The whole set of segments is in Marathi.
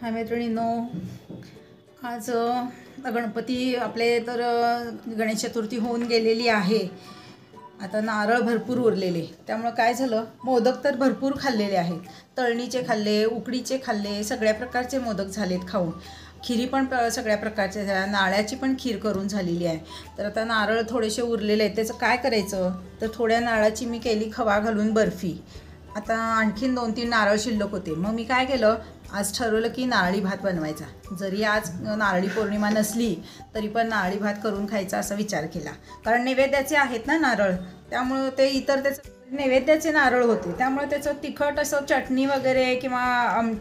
हाय मैत्रिणींनो, आज गणपती आपले तर गणेश चतुर्थी होऊन गेलेली आहे। आता नारळ भरपूर उरलेले, त्यामुळे काय झालं, मोदक तर भरपूर खाल्लेले आहेत। तळणीचे खाल्ले, उकडीचे खाल्ले, सगळ्या प्रकारचे मोदक झालेत खाऊन। खिरी पण सगळ्या प्रकारच्या झाल्या, नारळाची पण खीर करून झालेली आहे। तर आता नारळ थोडेसे उरलेले आहेत, त्याचं काय करायचं, तर थोड्या नारळाची मी केली खवा घालून बर्फी। आता आणखीन 2-3 नारळ शिल्लक होते, मग मी काय केलं, आज ठरवलं की नारळी भात बनवायचा। जरी आज नारळी पौर्णिमा नसली तरी पण नारळी भात करून खायचा असा विचार केला, कारण नैवेद्याचे आहेत ना नारळ, त्यामुळे ते इतर त्याचं नैवेद्याचे नारळ होते, त्यामुळे त्याचं तिखट असं चटणी वगैरे किंवा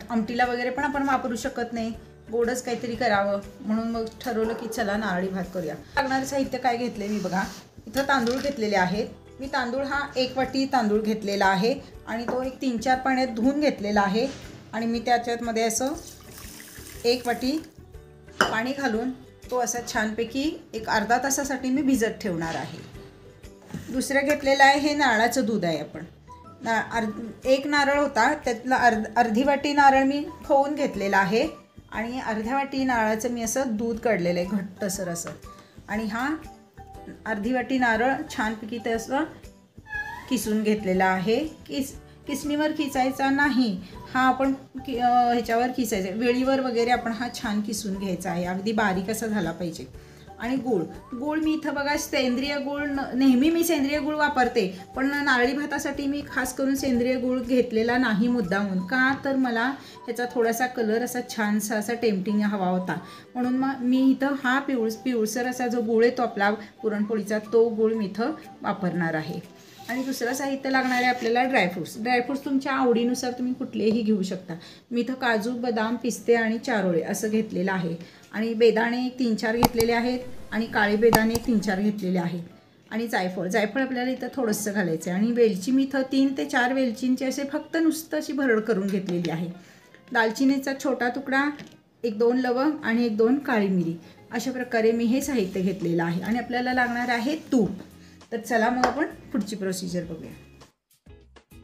आमटीला वगैरे पण आपण वापरू शकत नाही, गोडच काहीतरी करावं, म्हणून मग ठरवलं की चला नारळी भात करूया। लागणारे साहित्य काय घेतले मी बघा, इथं तांदूळ घेतलेले आहेत। मी तांदूळ हा 1 वाटी तांदूळ घेतलेला आहे आणि तो एक 3-4 पाण्यात धुवून घेतलेला आहे आणि मी त्याच्यामध्ये असं 1 वाटी पाणी घालून तो असा छानपैकी एक अर्धा तासासाठी मी भिजत ठेवणार आहे। दुसरं घेतलेलं आहे हे नारळाचं दूध आहे। आपण एक नारळ होता, त्यातला अर्धी वाटी नारळ मी खवून घेतलेला आहे आणि अर्ध्या वाटी नारळाचं मी असं दूध काढलेलं आहे घट्टसर असं, आणि हा अर्धी वाटी नारळ छानपैकी ते असं किसून घेतलेला आहे। किसणीवर किसायचा नाही, हा आपण ह्याच्यावर किसायचा, वेळीवर वगैरे आपण हा छान किसून घ्यायचा आहे, अगदी बारीक असा झाला पाहिजे। आणि गूळ मी इथं बघा सेंद्रिय गूळ, नेहमी मी सेंद्रिय गूळ वापरते, पण नारळी भातासाठी मी खास करून सेंद्रिय गूळ घेतलेला नाही मुद्दामून, का तर मला ह्याचा थोडासा कलर असा छानसा असा टेम्पटिंग हवा होता, म्हणून मग मी इथं हा पिवळसर असा जो गूळ आहे तो आपला पुरणपोळीचा, तो गूळ मी इथं वापरणार आहे। आणि दुसरं साहित्य लागणार आहे आपल्याला ड्रायफ्रूट्स तुमच्या आवडीनुसार तुम्ही कुठलेही घेऊ शकता। मी इथं काजू, बदाम, पिस्ते आणि चारोळे असं घेतलेलं आहे, आणि बेदाणे 3-4 घेतलेले आहेत, आणि काळे बेदाणे 3-4 घेतलेले आहेत, आणि जायफळ आपल्याला इथं थोडंसं घालायचं आहे, आणि वेलची मी इथं 3 ते 4 वेलचींची असे फक्त नुसतं अशी भरड करून घेतलेली आहे। दालचिनीचा छोटा तुकडा, 1-2 लवंग आणि 1-2 काळी मिरी, अशा प्रकारे मी हे साहित्य घेतलेलं आहे। आणि आपल्याला लागणार आहे तूप। तर चला मग आपण पुढची प्रोसिजर बघूया।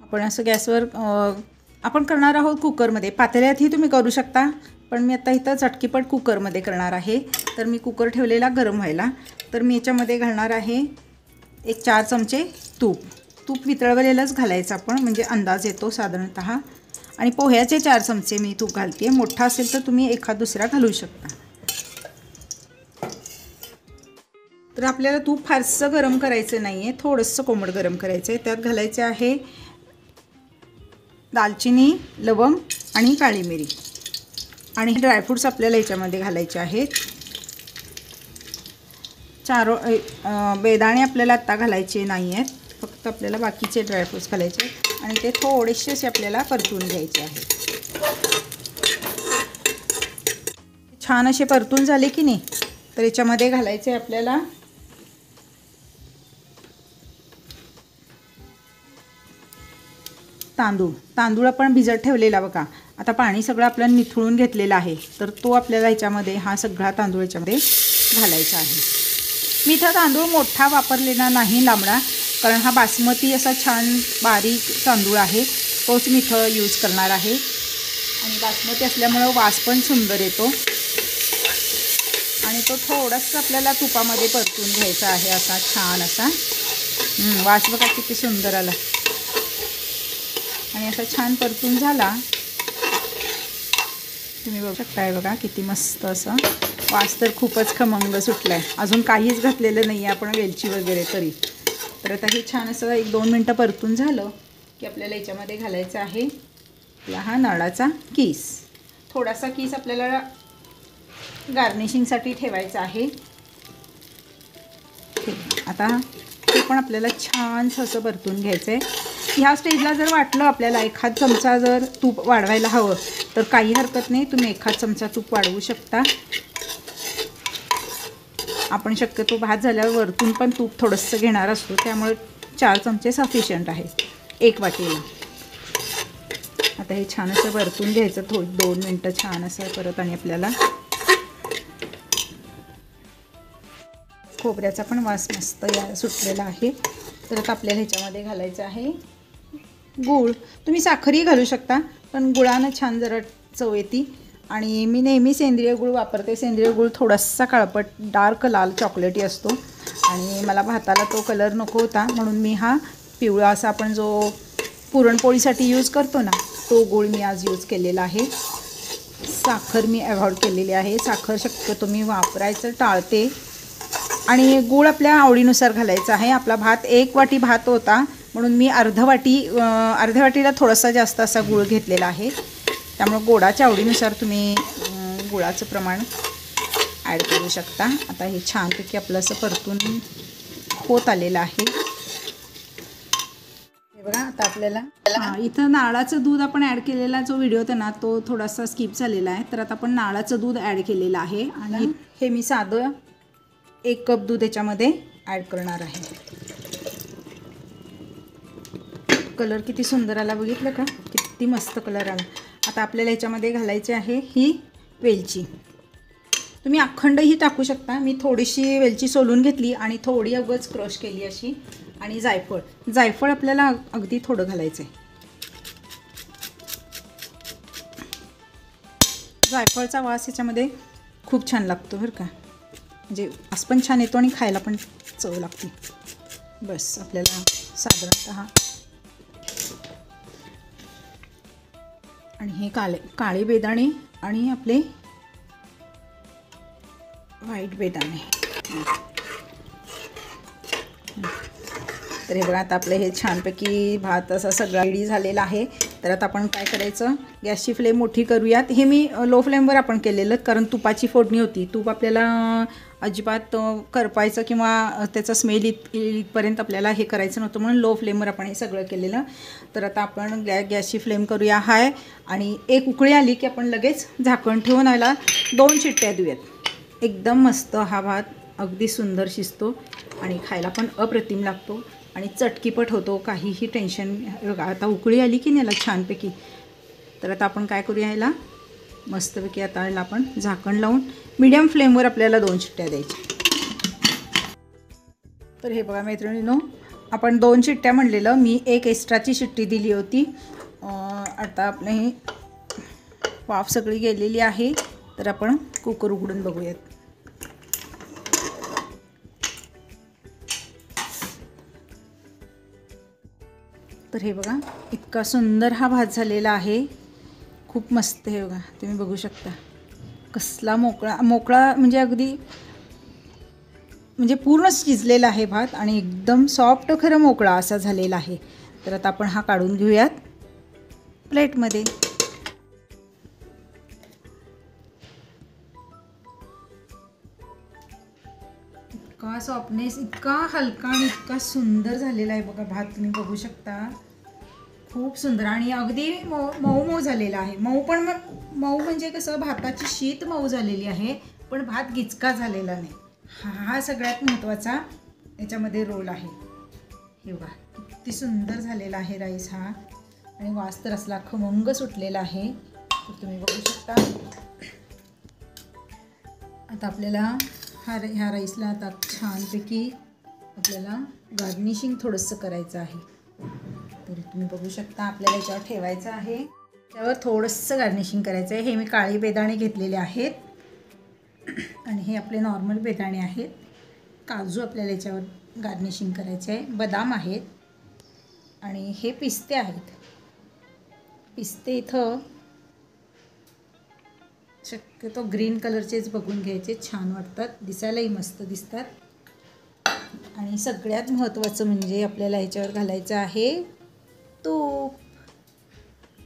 आपण असं गॅसवर आपण करणार आहोत कुकरमध्ये, पातेल्यातही तुम्ही करू शकता, पण मी आता इथं चटकीपट कुकरमध्ये करणार आहे। तर मी कुकर ठेवलेला गरम व्हायला, तर मी याच्यामध्ये घालणार आहे 4 चमचे तूप वितळवलेलंच घालायचं आपण, म्हणजे अंदाज येतो साधारणतः। आणि पोह्याचे 4 चमचे मी तूप घालते, मोठा असेल तर तुम्ही एखाद दुसरा घालू शकता। तर आपल्याला तूप फारसं गरम करायचं नाही आहे, थोडंसं कोमट गरम करायचं आहे। त्यात घालायचे आहे दालचिनी, लवंग आणि काळी मिरी, आणि ड्रायफ्रूट्स आपल्याला याच्यामध्ये घालायचे आहेत। बेदाणे आपल्याला आत्ता घालायचे नाही आहेत, फक्त आपल्याला बाकीचे ड्रायफ्रूट्स घालायचे आहेत, आणि ते थोडेसे असे आपल्याला परतून घ्यायचे आहेत। छान असे परतून झाले की नाही, तर याच्यामध्ये घालायचे आपल्याला तांदूळ आपण भिजत ठेवलेला बघा, आता पाणी सगळं आपल्याला निथळून घेतलेलं आहे, तर तो आपल्याला ह्याच्यामध्ये हा सगळा तांदूळ याच्यामध्ये घालायचा आहे। मी इथं तांदूळ मोठा वापरलेला नाही, लांबडा, कारण हा बासमती असा छान बारीक तांदूळ आहे, तोच मी इथं यूज करणार आहे, आणि बासमती असल्यामुळं वास पण सुंदर येतो, आणि तो थोडासा आपल्याला तुपामध्ये परतून घ्यायचा आहे, असा छान असा वास बघा किती सुंदर आला, आणि असा छान परतून झाला, तुम्ही बघू शकताय बघा किती मस्त असं वास, तर खूपच खमंग सुटलाय। अजून काहीच घातलेलं नाही आहे आपण वेलची वगैरे तरी। तर आता हे छान असं 1-2 मिनटं परतून झालं की आपल्याला याच्यामध्ये घालायचं आहे हा नारळाचा कीस, थोडासा कीस आपल्याला गार्निशिंगसाठी ठेवायचा आहे। आता हे पण आपल्याला छानसं असं परतून घ्यायचं आहे। ह्या स्टेजला जर वाटलं आपल्याला एखाद चमचा जर तूप वाढवायला हवं, तर काही हरकत नाही, तुम्ही एखाद चमचा तूप वाढवू शकता। आपण शक्यतो भात झाल्यावर वरतून पण तूप थोडंसं घेणार असतो, त्यामुळे 4 चमचे सफिशियंट आहे 1 वाटीला। आता हे छान असं परतून घ्यायचं 2 मिनटं छान असं परत, आणि आपल्याला खोबऱ्याचा पण वास मस्त सुटलेला आहे। तर आता आपल्याला ह्याच्यामध्ये घालायचं आहे गूळ, तुम्ही साखरही घालू शकता, पण गुळानं छान जरा चव येते, आणि मी नेहमी सेंद्रिय गूळ वापरते. सेंद्रिय गूळ थोडासा काळपट डार्क लाल चॉकलेटी असतो आणि मला भाताला तो कलर नको होता म्हणून मी हा पिवळा असा आपण जो पुरणपोळीसाठी यूज करतो ना तो गूळ मी आज यूज केलेला आहे. साखर मी अवॉइड केलेली आहे. साखर शक्यतो मी वापरायचं टाळते आणि गूळ आपल्या आवडीनुसार घालायचा आहे. आपला भात 1 वाटी भात होता म्हणून मी अर्ध्या वाटीला थोडासा जास्त असा गूळ घेतलेला आहे. त्यामुळे गोडाच्या आवडीनुसार तुम्ही गुळाचं प्रमाण ॲड करू शकता. आता हे छानपैकी आपलं असं परतून होत आलेलं आहे. हे बघा आता आपल्याला इथं नारळाचं दूध आपण ॲड केलेला जो व्हिडिओ होता ना तो थोडासा स्किप झालेला आहे. तर आता आपण नारळाचं दूध ॲड केलेलं आहे आणि हे मी साधं 1 कप दूध याच्यामध्ये ॲड करणार आहे. कलर किती सुंदर आला बघितलं का, किती मस्त कलर आला. आता आपल्याला ह्याच्यामध्ये घालायची आहे ही वेलची. तुम्ही अखंडही टाकू शकता. मी थोडीशी वेलची सोलून घेतली आणि थोडी अगोदर क्रश केली अशी. आणि जायफळ आपल्याला अगदी थोडं घालायचं आहे. जायफळचा वास ह्याच्यामध्ये खूप छान लागतो बरं का, म्हणजे वास पण छान येतो आणि खायला पण चव लागते. बस आपल्याला साधारणतः आणि हे काळे बेदाणे आणि आपले व्हाईट बेदाणे. तर हे बघा आता आपलं हे छानपैकी भात असा सगळा रेडी झालेला आहे. तर आता आपण काय करायचं, गॅसची फ्लेम मोठी करूयात. हे मी लो फ्लेमवर आपण केलेलं कारण तुपाची फोडणी होती. तूप आपल्याला अजिबात करपायचं किंवा त्याचा स्मेल इथपर्यंत आपल्याला हे करायचं नव्हतं म्हणून लो फ्लेमवर आपण हे सगळं केलेलं. तर आता आपण गॅसची फ्लेम करूया हाय आणि 1 उकळी आली की आपण लगेच झाकण ठेवून याला 2 शिट्ट्या देऊयात. एकदम मस्त हा भात अगदी सुंदर शिजतो आणि खायला पण अप्रतिम लागतो आणि चटकीपट होतो. काहीही टेन्शन. आता उकळी आली की नाही याला छानपैकी. तर आता आपण काय करूया, ह्याला मस्तपैकी आता ह्याला आपण झाकण लावून मीडियम फ्लेमवर आपल्याला 2 शिट्ट्या द्यायच्या. तर हे बघा मैत्रिणींनो, आपण 2 शिट्ट्या म्हणलेलं, मी 1 एक्स्ट्राची शिट्टी दिली होती. आता आपलं ही वाफ सगळी गेलेली आहे. तर आपण कुकर उघडून बघूयात. तर हे बघा इतका सुंदर हा भात झालेला आहे. खूप मस्त. हे बघा तुम्ही बघू शकता कसला मोकळा म्हणजे अगदी म्हणजे पूर्ण शिजलेला आहे भात आणि एकदम सॉफ्ट खरं मोकळा असा झालेला आहे. तर आता आपण हा काढून घेऊयात प्लेटमध्ये. इतका सॉफ्टनेस, इतका हलका आणि इतका सुंदर झालेला आहे बघा भात. तुम्ही बघू शकता खूप सुंदर आणि अगदी मऊ झालेला आहे. मऊ म्हणजे कसं भाताची शीत मऊ झालेली आहे पण भात गिचका झालेला नाही. हा सगळ्यात महत्त्वाचा याच्यामध्ये रोल आहे. हे बघा किती सुंदर झालेला आहे राईस हा आणि वास तर असला खमंग सुटलेला आहे. तर तुम्ही बघू शकता. आता आपल्याला ह्या राईसला आता छानपैकी आपल्याला गार्निशिंग थोडंसं करायचं आहे. तर तुम्ही बघू शकता आपल्याला याच्यावर ठेवायचं आहे. त्यावर थोडंसं गार्निशिंग करायचं आहे. हे मी काळे बेदाणे घेतलेले आहेत आणि हे आपले नॉर्मल बेदाणे आहेत. काजू आपल्याला याच्यावर गार्निशिंग करायचे आहे. बदाम आहेत आणि हे पिस्ते आहेत. पिस्ते इथं शक्यतो ग्रीन कलरचेच बघून घ्यायचे, छान वाटतात, दिसायलाही मस्त दिसतात. आणि सगळ्यात महत्त्वाचं म्हणजे आपल्याला ह्याच्यावर घालायचं आहे तूप.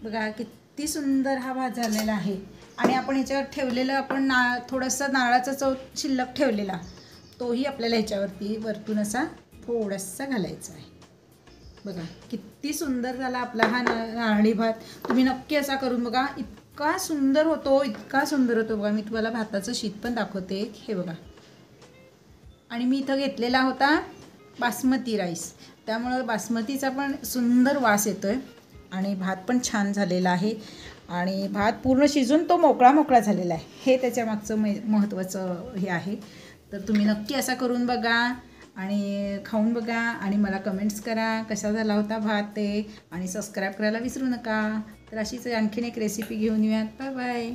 बघा किती सुंदर हा भात झालेला आहे. आणि आपण ह्याच्यावर ठेवलेलं आपण थोडासा नारळाचा चव शिल्लक ठेवलेला तोही आपल्याला ह्याच्यावरती वरतून असा थोडासा घालायचा आहे. बघा किती सुंदर झाला आपला हा नारळी भात. तुम्ही नक्की असा करून बघा. इतका सुंदर होतो, इतका सुंदर होतो बघा. मी तुम्हाला भाताचं शीत पण दाखवते. हे बघा. आणि मी इथं घेतलेला होता बासमती राईस, त्यामुळं बासमतीचा पण सुंदर वास येतोय आणि भात पण छान झालेला आहे आणि भात पूर्ण शिजून तो मोकळा झालेला आहे. हे त्याच्या मागचं महत्त्वाचं हे आहे. तर तुम्ही नक्की असा करून बघा आणि खाऊन बघा आणि मला कमेंट्स करा कसा झाला होता भात ते. आणि सबस्क्राईब करायला विसरू नका. तर अशीच आणखीन एक रेसिपी घेऊन येऊयात. Bye bye.